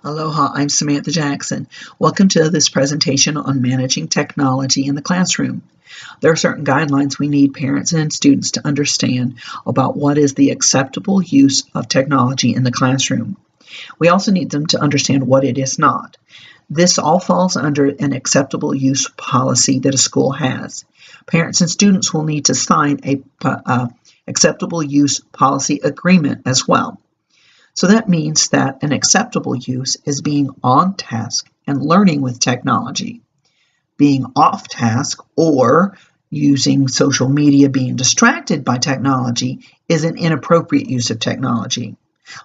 Aloha, I'm Samantha Jackson. Welcome to this presentation on managing technology in the classroom. There are certain guidelines we need parents and students to understand about what is the acceptable use of technology in the classroom. We also need them to understand what it is not. This all falls under an acceptable use policy that a school has. Parents and students will need to sign a acceptable use policy agreement as well. So that means that an acceptable use is being on task and learning with technology. Being off task or using social media, being distracted by technology, is an inappropriate use of technology.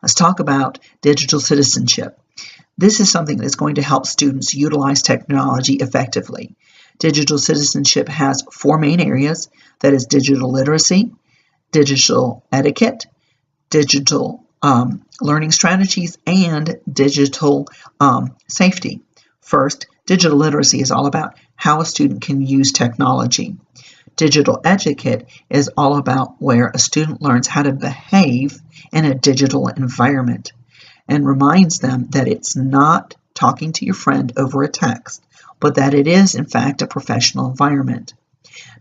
Let's talk about digital citizenship. This is something that's going to help students utilize technology effectively. Digital citizenship has four main areas. That is digital literacy, digital etiquette, digital learning strategies, and digital safety. First, digital literacy is all about how a student can use technology. Digital etiquette is all about where a student learns how to behave in a digital environment and reminds them that it's not talking to your friend over a text, but that it is, in fact, a professional environment.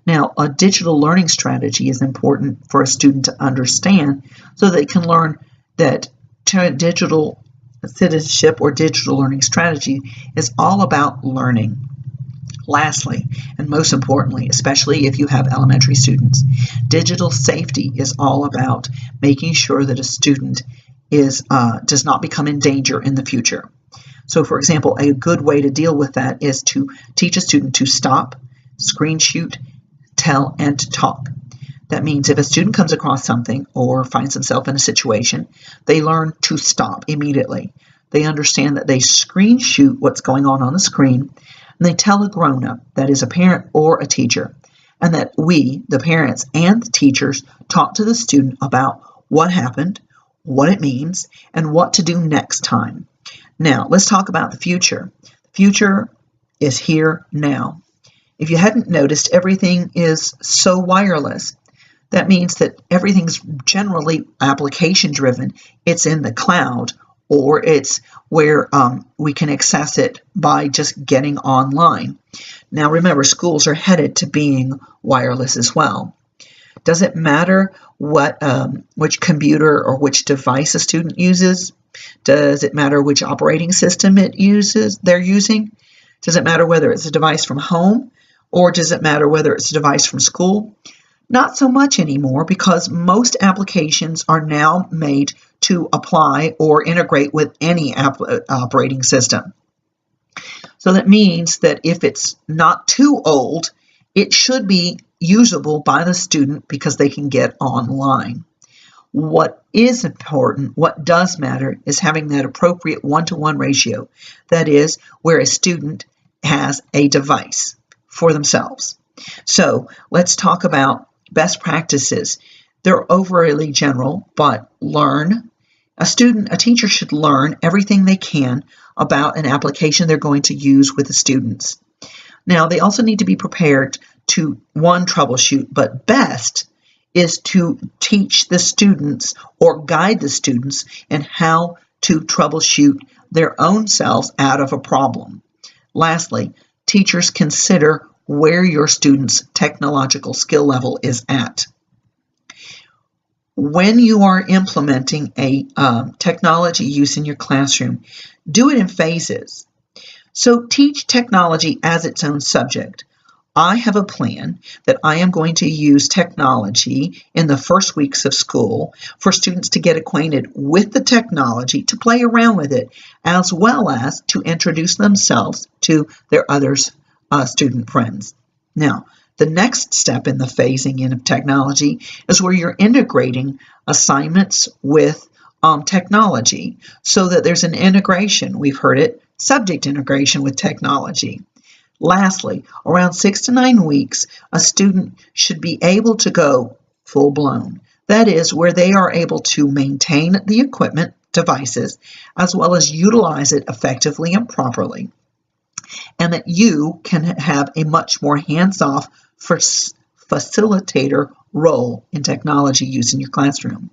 Now, a digital learning strategy is important for a student to understand so they can learn that digital citizenship or digital learning strategy is all about learning. Lastly, and most importantly, especially if you have elementary students, digital safety is all about making sure that a student does not become in danger in the future. So, for example, a good way to deal with that is to teach a student to stop, screen shoot, tell, and to talk. That means if a student comes across something or finds himself in a situation, they learn to stop immediately. They understand that they screen shoot what's going on the screen, and they tell a grown-up, that is a parent or a teacher, and that we, the parents and the teachers, talk to the student about what happened, what it means, and what to do next time. Now, let's talk about the future. The future is here now. If you hadn't noticed, everything is so wireless. That means that everything's generally application-driven. It's in the cloud, or it's where we can access it by just getting online. Now, remember, schools are headed to being wireless as well. Does it matter which computer or which device a student uses? Does it matter which operating system they're using? Does it matter whether it's a device from home, or does it matter whether it's a device from school? Not so much anymore, because most applications are now made to apply or integrate with any operating system. So that means that if it's not too old, it should be usable by the student because they can get online. What is important, what does matter, is having that appropriate one-to-one ratio. That is, where a student has a device for themselves. So let's talk about best practices. They're overly general, but learn. A teacher should learn everything they can about an application they're going to use with the students. Now, they also need to be prepared to, troubleshoot, but best is to teach the students or guide the students in how to troubleshoot their own selves out of a problem. Lastly, teachers consider where your student's technological skill level is at. When you are implementing a technology use in your classroom, do it in phases. So teach technology as its own subject. I have a plan that I am going to use technology in the first weeks of school for students to get acquainted with the technology, to play around with it, as well as to introduce themselves to their student friends. Now, the next step in the phasing in of technology is where you're integrating assignments with technology so that there's an integration. We've heard it, subject integration with technology. Lastly, around 6 to 9 weeks, a student should be able to go full-blown. That is, where they are able to maintain the equipment, devices, as well as utilize it effectively and properly, and that you can have a much more hands-off facilitator role in technology use in your classroom.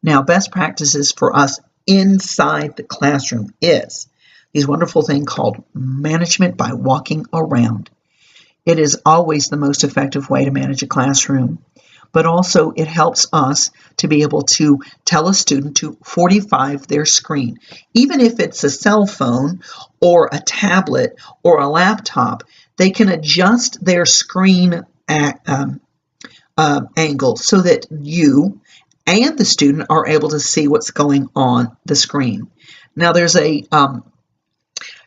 Now, best practices for us inside the classroom is this wonderful thing called management by walking around. It is always the most effective way to manage a classroom, but also it helps us to be able to tell a student to 45 their screen. Even if it's a cell phone or a tablet or a laptop, they can adjust their screen angle so that you and the student are able to see what's going on the screen. Now there's a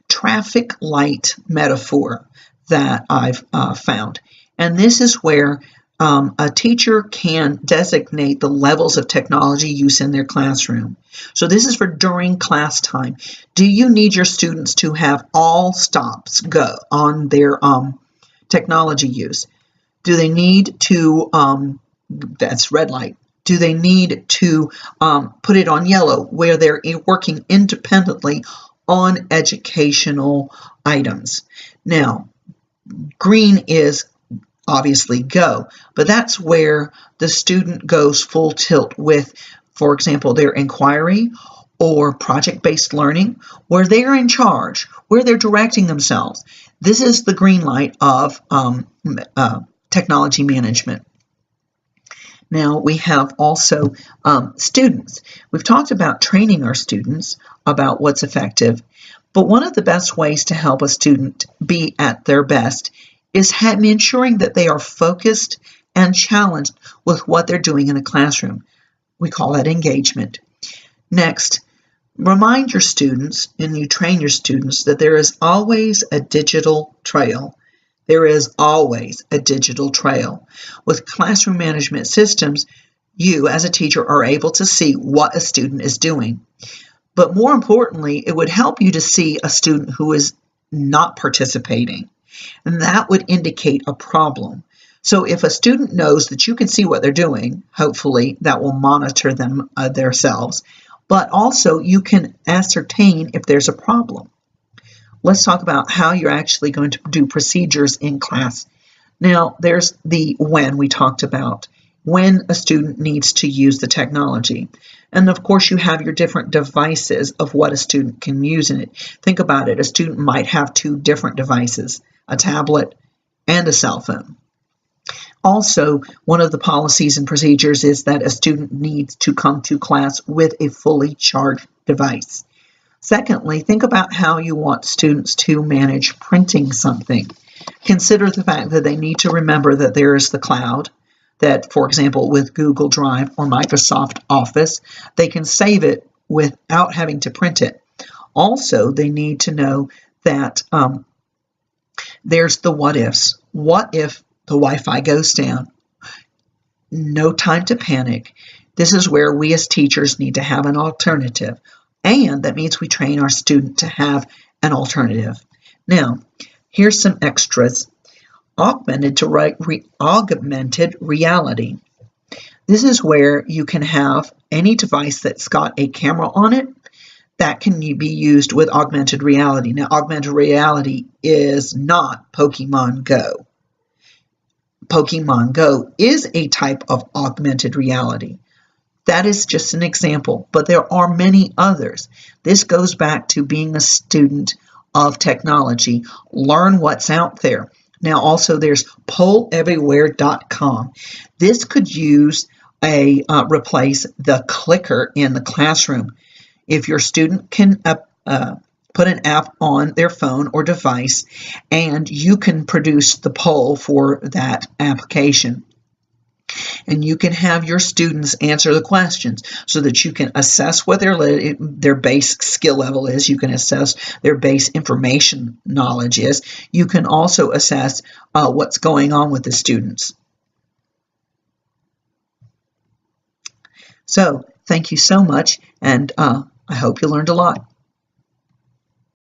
traffic light metaphor that I've found, and this is where a teacher can designate the levels of technology use in their classroom. So this is for during class time. Do you need your students to have all stops go on their technology use? Do they need to, that's red light, do they need to put it on yellow where they're working independently on educational items? Now, green is obviously go, but that's where the student goes full tilt with, for example, their inquiry or project-based learning, where they're in charge, where they're directing themselves. This is the green light of technology management. Now we have also students. We've talked about training our students about what's effective, but one of the best ways to help a student be at their best is ensuring that they are focused and challenged with what they're doing in the classroom. We call that engagement. Next, remind your students, and you train your students, that there is always a digital trail. There is always a digital trail. With classroom management systems, you as a teacher are able to see what a student is doing. But more importantly, it would help you to see a student who is not participating, and that would indicate a problem. So if a student knows that you can see what they're doing, hopefully that will monitor them themselves, but also you can ascertain if there's a problem. Let's talk about how you're actually going to do procedures in class. Now, there's the when we talked about, when a student needs to use the technology. And of course, you have your different devices of what a student can use in it. Think about it. A student might have two different devices, a tablet and a cell phone. Also, one of the policies and procedures is that a student needs to come to class with a fully charged device. Secondly, think about how you want students to manage printing something. Consider the fact that they need to remember that there is the cloud, that, for example, with Google Drive or Microsoft Office, they can save it without having to print it. Also, they need to know that there's the what ifs. What if the Wi-Fi goes down? No time to panic. This is where we as teachers need to have an alternative. And that means we train our student to have an alternative. Now, here's some extras. Augmented reality. This is where you can have any device that's got a camera on it that can be used with augmented reality. Now, augmented reality is not Pokemon Go. Pokemon Go is a type of augmented reality. That is just an example, but there are many others. This goes back to being a student of technology. Learn what's out there. Now, also, there's polleverywhere.com. This could use replace the clicker in the classroom. If your student can put an app on their phone or device, and you can produce the poll for that application. And you can have your students answer the questions so that you can assess what their base skill level is. You can assess their base information knowledge is. You can also assess what's going on with the students. So, thank you so much, and I hope you learned a lot.